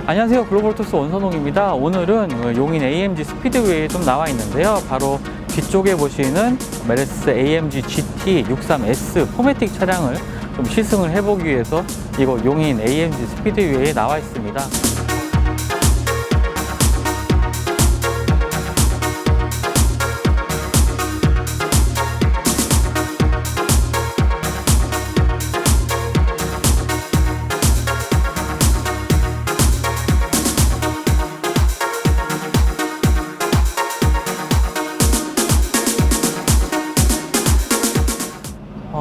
안녕하세요, 글로벌토스 원선홍입니다. 오늘은 용인 AMG 스피드웨이에 좀 나와 있는데요. 바로 뒤쪽에 보시는 메르세데스 AMG GT 63S 포매틱 차량을 좀 시승을 해보기 위해서 이곳 용인 AMG 스피드웨이에 나와 있습니다.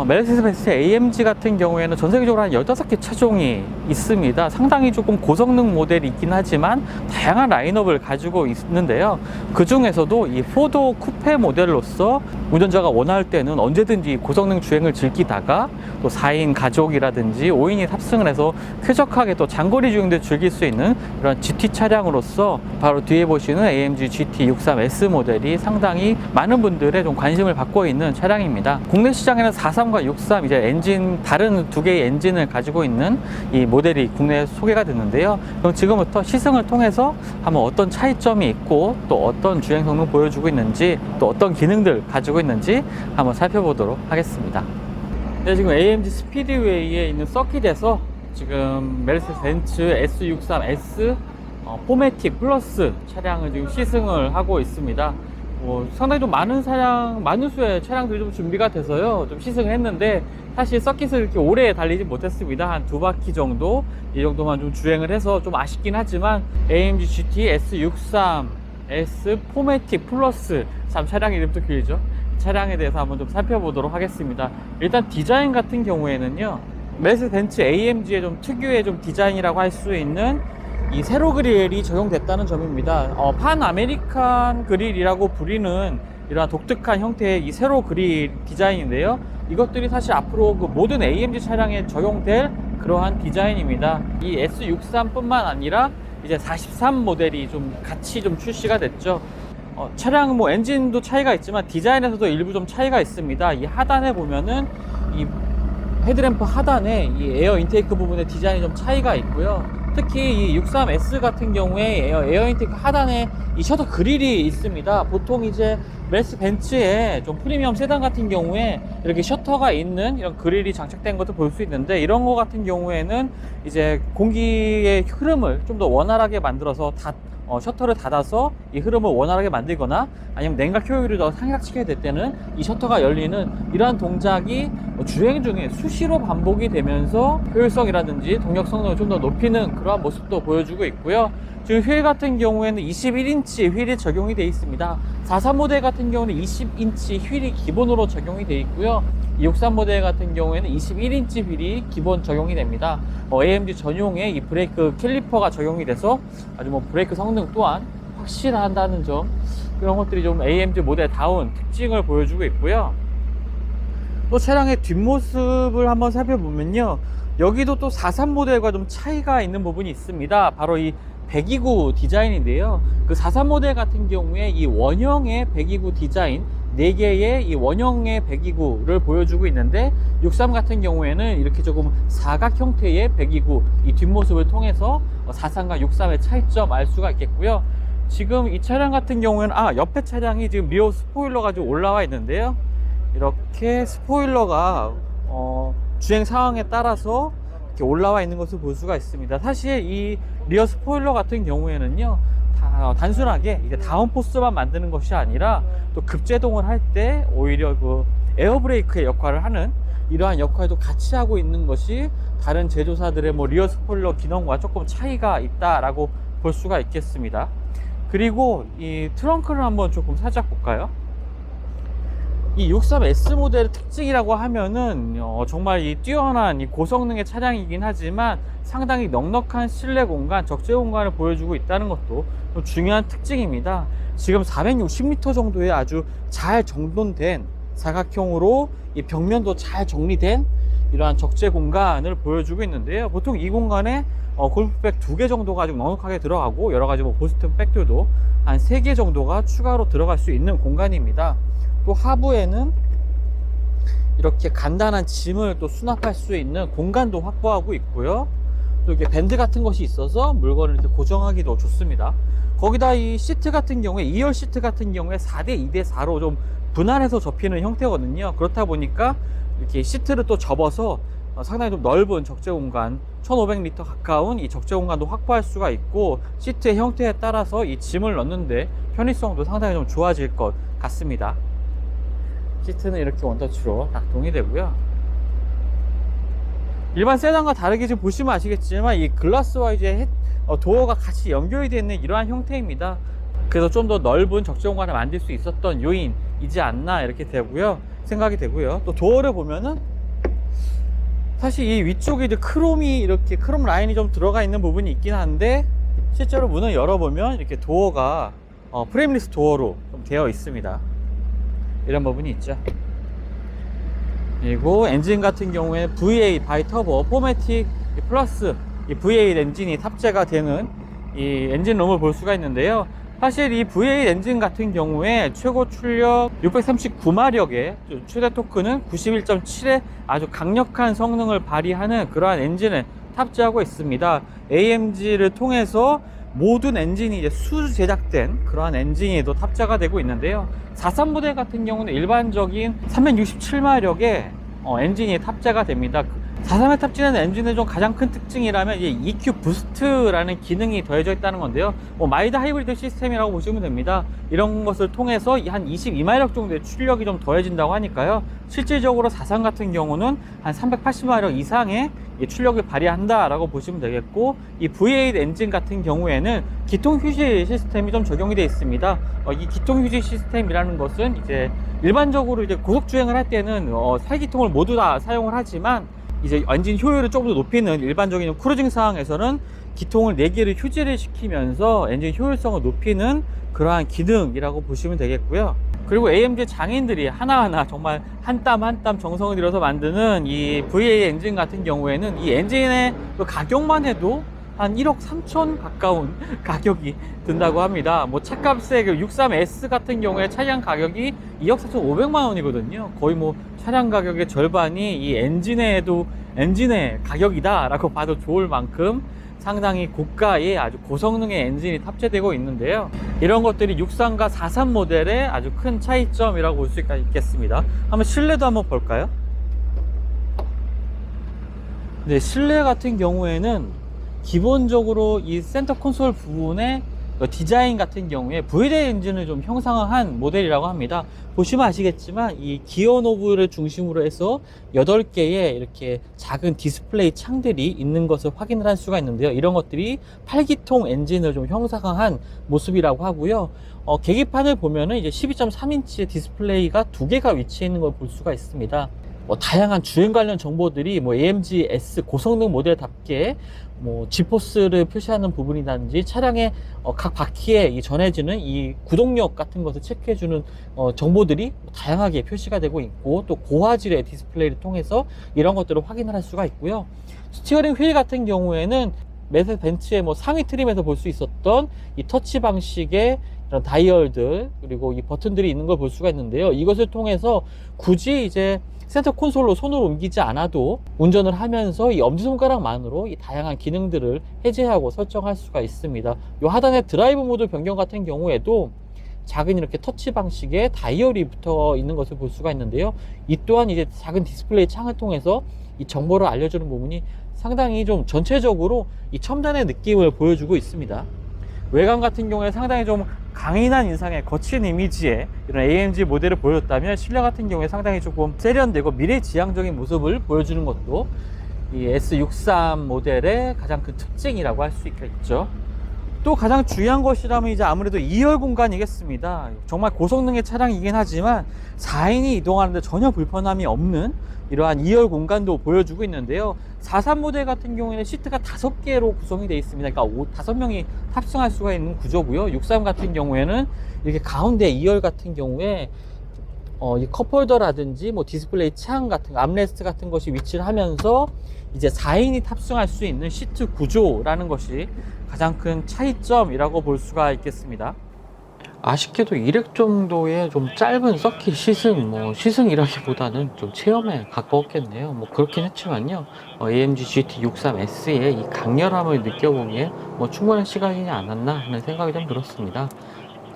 메르세데스 AMG 같은 경우에는 전 세계적으로 한 15개 차종이 있습니다. 상당히 조금 고성능 모델이 있긴 하지만 다양한 라인업을 가지고 있는데요. 그 중에서도 이 4도어 쿠페 모델로서 운전자가 원할 때는 언제든지 고성능 주행을 즐기다가 또 4인 가족이라든지 5인이 탑승을 해서 쾌적하게 또 장거리 주행도 즐길 수 있는 이런 GT 차량으로서 바로 뒤에 보시는 AMG GT 63S 모델이 상당히 많은 분들의 좀 관심을 받고 있는 차량입니다. 국내 시장에는 43과 63 이제 엔진 다른 두 개의 엔진을 가지고 있는 이 모델이 국내에 소개가 됐는데요. 그럼 지금부터 시승을 통해서 한번 어떤 차이점이 있고 또 어떤 주행 성능 보여주고 있는지 또 어떤 기능들 가지고 있는지 한번 살펴보도록 하겠습니다. 네, 지금 AMG 스피드웨이에 있는 서킷에서 지금 메르세데스 벤츠 S63S 포매틱 플러스 차량을 지금 시승을 하고 있습니다. 상당히 좀 많은 수의 차량들이 좀 준비가 돼서요. 좀 시승을 했는데, 사실 서킷을 이렇게 오래 달리지 못했습니다. 한 2바퀴 정도, 이 정도만 좀 주행을 해서 좀 아쉽긴 하지만, AMG GT S63S 포매틱 플러스, 참 차량 이름도 길죠. 차량에 대해서 한번 좀 살펴보도록 하겠습니다. 일단 디자인 같은 경우에는요, 메르세데스 벤츠 AMG의 좀 특유의 좀 디자인이라고 할 수 있는 이 세로 그릴이 적용됐다는 점입니다. 판 아메리칸 그릴이라고 부리는 이러한 독특한 형태의 이 세로 그릴 디자인인데요. 이것들이 사실 앞으로 그 모든 AMG 차량에 적용될 그러한 디자인입니다. 이 S63뿐만 아니라 이제 43 모델이 좀 같이 좀 출시가 됐죠. 차량 엔진도 차이가 있지만 디자인에서도 일부 좀 차이가 있습니다. 이 하단에 보면은 이 헤드램프 하단에 이 에어 인테이크 부분의 디자인이 좀 차이가 있고요. 특히 이 63S 같은 경우에 에어 인테이크 하단에 이 셔터 그릴이 있습니다. 보통 이제 메르세데스 벤츠의 좀 프리미엄 세단 같은 경우에 이렇게 셔터가 있는 이런 그릴이 장착된 것도 볼 수 있는데, 이런 거 같은 경우에는 이제 공기의 흐름을 좀 더 원활하게 만들어서 셔터를 닫아서 이 흐름을 원활하게 만들거나 아니면 냉각 효율을 더 상향시켜야 될 때는 이 셔터가 열리는 이러한 동작이 주행 중에 수시로 반복이 되면서 효율성이라든지 동력 성능을 좀 더 높이는 그러한 모습도 보여주고 있고요. 지금 휠 같은 경우에는 21인치 휠이 적용이 되어 있습니다. 43 모델 같은 경우는 20인치 휠이 기본으로 적용이 되어 있고요. 63 모델 같은 경우에는 21인치 휠이 기본 적용이 됩니다. AMG 전용의 이 브레이크 캘리퍼가 적용이 돼서 아주 브레이크 성능 또한 확실하다는 점, 그런 것들이 좀 AMG 모델다운 특징을 보여주고 있고요. 또 차량의 뒷모습을 한번 살펴보면요, 여기도 또 43 모델과 좀 차이가 있는 부분이 있습니다. 바로 이 배기구 디자인인데요. 그 43 모델 같은 경우에 이 원형의 배기구 디자인 4개의 이 원형의 배기구를 보여주고 있는데, 63 같은 경우에는 이렇게 조금 사각 형태의 배기구, 이 뒷모습을 통해서 43과 63의 차이점 알 수가 있겠고요. 지금 이 차량 같은 경우에는 옆에 차량이 지금 리어 스포일러가 좀 올라와 있는데요. 이렇게 스포일러가 주행 상황에 따라서 이렇게 올라와 있는 것을 볼 수가 있습니다. 사실 이 리어 스포일러 같은 경우에는요, 단순하게 이제 다운포스만 만드는 것이 아니라 또 급제동을 할 때 오히려 그 에어브레이크의 역할을 하는 이러한 역할도 같이 하고 있는 것이 다른 제조사들의 리어 스포일러 기능과 조금 차이가 있다라고 볼 수가 있겠습니다. 그리고 이 트렁크를 한번 조금 살짝 볼까요? 이 63S 모델의 특징이라고 하면은 정말 이 뛰어난 이 고성능의 차량이긴 하지만 상당히 넉넉한 실내 공간, 적재 공간을 보여주고 있다는 것도 중요한 특징입니다. 지금 460m 정도의 아주 잘 정돈된 사각형으로 이 벽면도 잘 정리된 이러한 적재 공간을 보여주고 있는데요. 보통 이 공간에 골프백 2개 정도가 아주 넉넉하게 들어가고, 여러 가지 보스턴 백들도 한 3개 정도가 추가로 들어갈 수 있는 공간입니다. 또 하부에는 이렇게 간단한 짐을 또 수납할 수 있는 공간도 확보하고 있고요. 또 이렇게 밴드 같은 것이 있어서 물건을 이렇게 고정하기도 좋습니다. 거기다 이 시트 같은 경우에 2열 시트 같은 경우에 4대 2대 4로 좀 분할해서 접히는 형태거든요. 그렇다 보니까 이렇게 시트를 또 접어서 상당히 좀 넓은 적재 공간, 1500리터 가까운 이 적재 공간도 확보할 수가 있고, 시트의 형태에 따라서 이 짐을 넣는데 편의성도 상당히 좀 좋아질 것 같습니다. 시트는 이렇게 원터치로 작동이 되고요. 일반 세단과 다르게 지금 보시면 아시겠지만 이 글라스와 이제 도어가 같이 연결이 되어 있는 이러한 형태입니다. 그래서 좀 더 넓은 적재 공간을 만들 수 있었던 요인이지 않나 이렇게 되고요, 생각이 되고요. 또 도어를 보면은 사실 이 위쪽에 이제 크롬이 이렇게 크롬 라인이 좀 들어가 있는 부분이 있긴 한데, 실제로 문을 열어보면 이렇게 도어가 프레임리스 도어로 좀 되어 있습니다. 이런 부분이 있죠. 그리고 엔진 같은 경우에 V8 바이터보 포매틱 플러스 이 V8 엔진이 탑재가 되는 이 엔진룸을 볼 수가 있는데요. 사실 이 V8 엔진 같은 경우에 최고 출력 639마력의 최대 토크는 91.7의 아주 강력한 성능을 발휘하는 그러한 엔진을 탑재하고 있습니다. AMG를 통해서 모든 엔진이 이제 수 제작된 그러한 엔진이 또 탑재가 되고 있는데요. 43 모델 같은 경우는 일반적인 367마력의 엔진이 탑재가 됩니다. 43에 탑재하는 엔진의 좀 가장 큰 특징이라면 이제 EQ 부스트라는 기능이 더해져 있다는 건데요. 마이드 하이브리드 시스템이라고 보시면 됩니다. 이런 것을 통해서 한 22마력 정도의 출력이 좀 더해진다고 하니까요. 실질적으로 43 같은 경우는 한 380마력 이상의 출력을 발휘한다라고 보시면 되겠고, 이 V8 엔진 같은 경우에는 기통 휴지 시스템이 좀 적용이 되어 있습니다. 이 기통 휴지 시스템이라는 것은 이제 일반적으로 이제 고속 주행을 할 때는 살기통을 모두 다 사용을 하지만, 이제 엔진 효율을 조금 더 높이는 일반적인 크루징 상황에서는 기통을 4개를 휴지를 시키면서 엔진 효율성을 높이는 그러한 기능이라고 보시면 되겠고요. 그리고 AMG 장인들이 하나하나 정말 한 땀 한 땀 정성을 들여서 만드는 이 V8 엔진 같은 경우에는 이 엔진의 그 가격만 해도 한 1억 3천 가까운 가격이 든다고 합니다. 차값의 그 63S 같은 경우에 차량 가격이 2억 4,500만 원이거든요. 거의 차량 가격의 절반이 이 엔진의 가격이다 라고 봐도 좋을 만큼 상당히 고가의 아주 고성능의 엔진이 탑재되고 있는데요. 이런 것들이 63과 43 모델의 아주 큰 차이점이라고 볼 수 있겠습니다. 한번 실내도 한번 볼까요? 네, 실내 같은 경우에는 기본적으로 이 센터 콘솔 부분의 디자인 같은 경우에 V8 엔진을 좀 형상화한 모델이라고 합니다. 보시면 아시겠지만 이 기어 노브를 중심으로 해서 8개의 이렇게 작은 디스플레이 창들이 있는 것을 확인을 할 수가 있는데요. 이런 것들이 8기통 엔진을 좀 형상화한 모습이라고 하고요. 계기판을 보면은 이제 12.3인치의 디스플레이가 2개가 위치해 있는 걸 볼 수가 있습니다. 다양한 주행 관련 정보들이 AMG S 고성능 모델답게 G포스를 표시하는 부분이라든지 차량의 각 바퀴에 전해지는 이 구동력 같은 것을 체크해주는 정보들이 다양하게 표시가 되고 있고, 또 고화질의 디스플레이를 통해서 이런 것들을 확인을 할 수가 있고요. 스티어링 휠 같은 경우에는 메세 벤츠의 상위 트림에서 볼 수 있었던 이 터치 방식의 이런 다이얼들, 그리고 이 버튼들이 있는 걸 볼 수가 있는데요. 이것을 통해서 굳이 이제 센터 콘솔로 손을 옮기지 않아도 운전을 하면서 이 엄지손가락만으로 이 다양한 기능들을 해제하고 설정할 수가 있습니다. 이 하단의 드라이브 모드 변경 같은 경우에도 작은 이렇게 터치 방식의 다이얼이 붙어 있는 것을 볼 수가 있는데요. 이 또한 이제 작은 디스플레이 창을 통해서 이 정보를 알려주는 부분이 상당히 좀 전체적으로 이 첨단의 느낌을 보여주고 있습니다. 외관 같은 경우에 상당히 좀 강인한 인상의 거친 이미지의 이런 AMG 모델을 보여줬다면, 실내 같은 경우에 상당히 조금 세련되고 미래지향적인 모습을 보여주는 것도 이 S63 모델의 가장 큰 특징이라고 할 수 있겠죠. 또 가장 중요한 것이라면 이제 아무래도 2열 공간이겠습니다. 정말 고성능의 차량이긴 하지만 4인이 이동하는데 전혀 불편함이 없는 이러한 2열 공간도 보여주고 있는데요. 43 모델 같은 경우에는 시트가 5개로 구성이 되어 있습니다. 그러니까 5명이 탑승할 수가 있는 구조고요. 63 같은 경우에는 이렇게 가운데 2열 같은 경우에 이 컵홀더라든지 디스플레이 창 같은 암레스트 같은 것이 위치를 하면서 이제 4인이 탑승할 수 있는 시트 구조라는 것이 가장 큰 차이점이라고 볼 수가 있겠습니다. 아쉽게도 2렉 정도의 좀 짧은 서킷 시승, 시승이라기보다는 좀 체험에 가까웠겠네요. 그렇긴 했지만요. AMG GT63S의 이 강렬함을 느껴보기에 충분한 시간이지 않았나 하는 생각이 좀 들었습니다.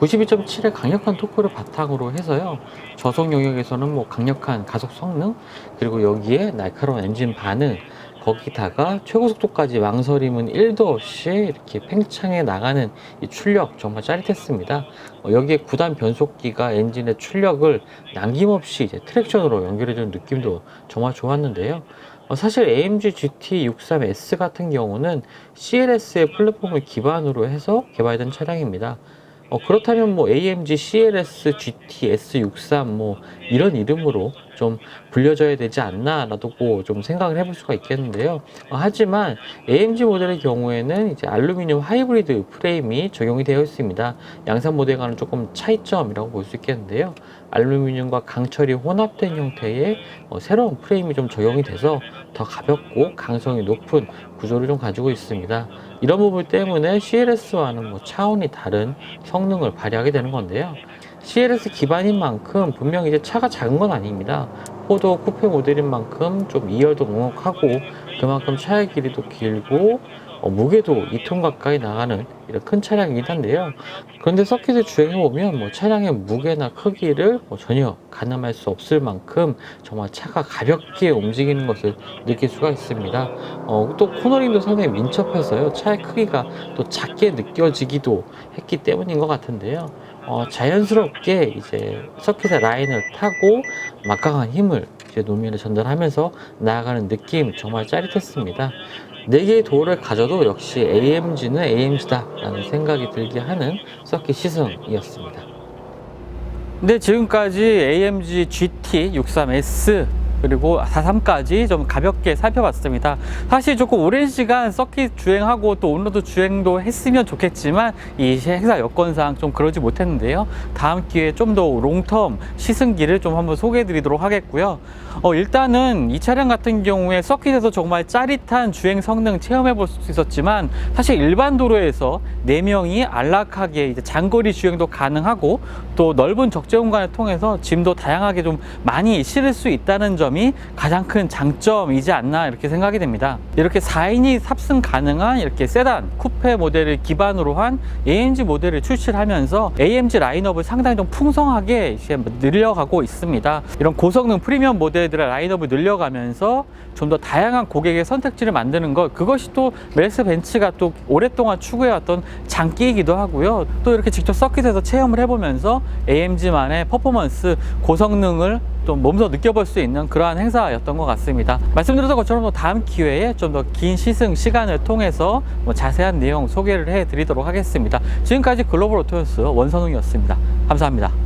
92.7의 강력한 토크를 바탕으로 해서요. 저속 영역에서는 강력한 가속 성능, 그리고 여기에 날카로운 엔진 반응, 거기다가 최고 속도까지 망설임은 1도 없이 이렇게 팽창해 나가는 이 출력 정말 짜릿했습니다. 여기에 9단 변속기가 엔진의 출력을 남김없이 이제 트랙션으로 연결해주는 느낌도 정말 좋았는데요. 사실 AMG GT63S 같은 경우는 CLS의 플랫폼을 기반으로 해서 개발된 차량입니다. 그렇다면 AMG CLS GT S63 이런 이름으로 좀 불려져야 되지 않나 라도 좀 생각을 해볼 수가 있겠는데요. 하지만 AMG 모델의 경우에는 이제 알루미늄 하이브리드 프레임이 적용이 되어 있습니다. 양산 모델과는 조금 차이점이라고 볼 수 있겠는데요. 알루미늄과 강철이 혼합된 형태의 새로운 프레임이 좀 적용이 돼서 더 가볍고 강성이 높은 구조를 좀 가지고 있습니다. 이런 부분 때문에 CLS와는 차원이 다른 성능을 발휘하게 되는 건데요. CLS 기반인 만큼 분명히 이제 차가 작은 건 아닙니다. 4도어 쿠페 모델인 만큼 좀 2열도 넉넉하고 그만큼 차의 길이도 길고 무게도 2톤 가까이 나가는 이런 큰 차량이긴 한데요. 그런데 서킷을 주행해보면 차량의 무게나 크기를 전혀 가늠할 수 없을 만큼 정말 차가 가볍게 움직이는 것을 느낄 수가 있습니다. 또 코너링도 상당히 민첩해서요. 차의 크기가 또 작게 느껴지기도 했기 때문인 것 같은데요. 자연스럽게 이제 서킷의 라인을 타고 막강한 힘을 이제 노면에 전달하면서 나아가는 느낌 정말 짜릿했습니다. 4개의 도어를 가져도 역시 AMG는 AMG다 라는 생각이 들게 하는 서킷 시승이었습니다. 네, 지금까지 AMG GT63S 그리고 43까지 좀 가볍게 살펴봤습니다. 사실 조금 오랜 시간 서킷 주행하고 또 온로드 주행도 했으면 좋겠지만 이 행사 여건상 좀 그러지 못했는데요. 다음 기회에 좀 더 롱텀 시승기를 좀 한번 소개해 드리도록 하겠고요. 일단은 이 차량 같은 경우에 서킷에서 정말 짜릿한 주행 성능 체험해 볼 수 있었지만 사실 일반 도로에서 4명이 안락하게 이제 장거리 주행도 가능하고 또 넓은 적재 공간을 통해서 짐도 다양하게 좀 많이 실을 수 있다는 점 이 가장 큰 장점이지 않나 이렇게 생각이 됩니다. 이렇게 4인이 탑승 가능한 이렇게 세단, 쿠페 모델을 기반으로 한 AMG 모델을 출시를 하면서 AMG 라인업을 상당히 좀 풍성하게 이제 늘려가고 있습니다. 이런 고성능 프리미엄 모델들의 라인업을 늘려가면서 좀 더 다양한 고객의 선택지를 만드는 것, 그것이 또 메르스 벤츠가 또 오랫동안 추구해왔던 장기이기도 하고요. 또 이렇게 직접 서킷에서 체험을 해보면서 AMG만의 퍼포먼스, 고성능을 좀 몸소 느껴볼 수 있는 그러한 행사였던 것 같습니다. 말씀드렸던 것처럼 다음 기회에 좀 더 긴 시승 시간을 통해서 자세한 내용 소개를 해드리도록 하겠습니다. 지금까지 글로벌 오토뉴스 원선웅이었습니다. 감사합니다.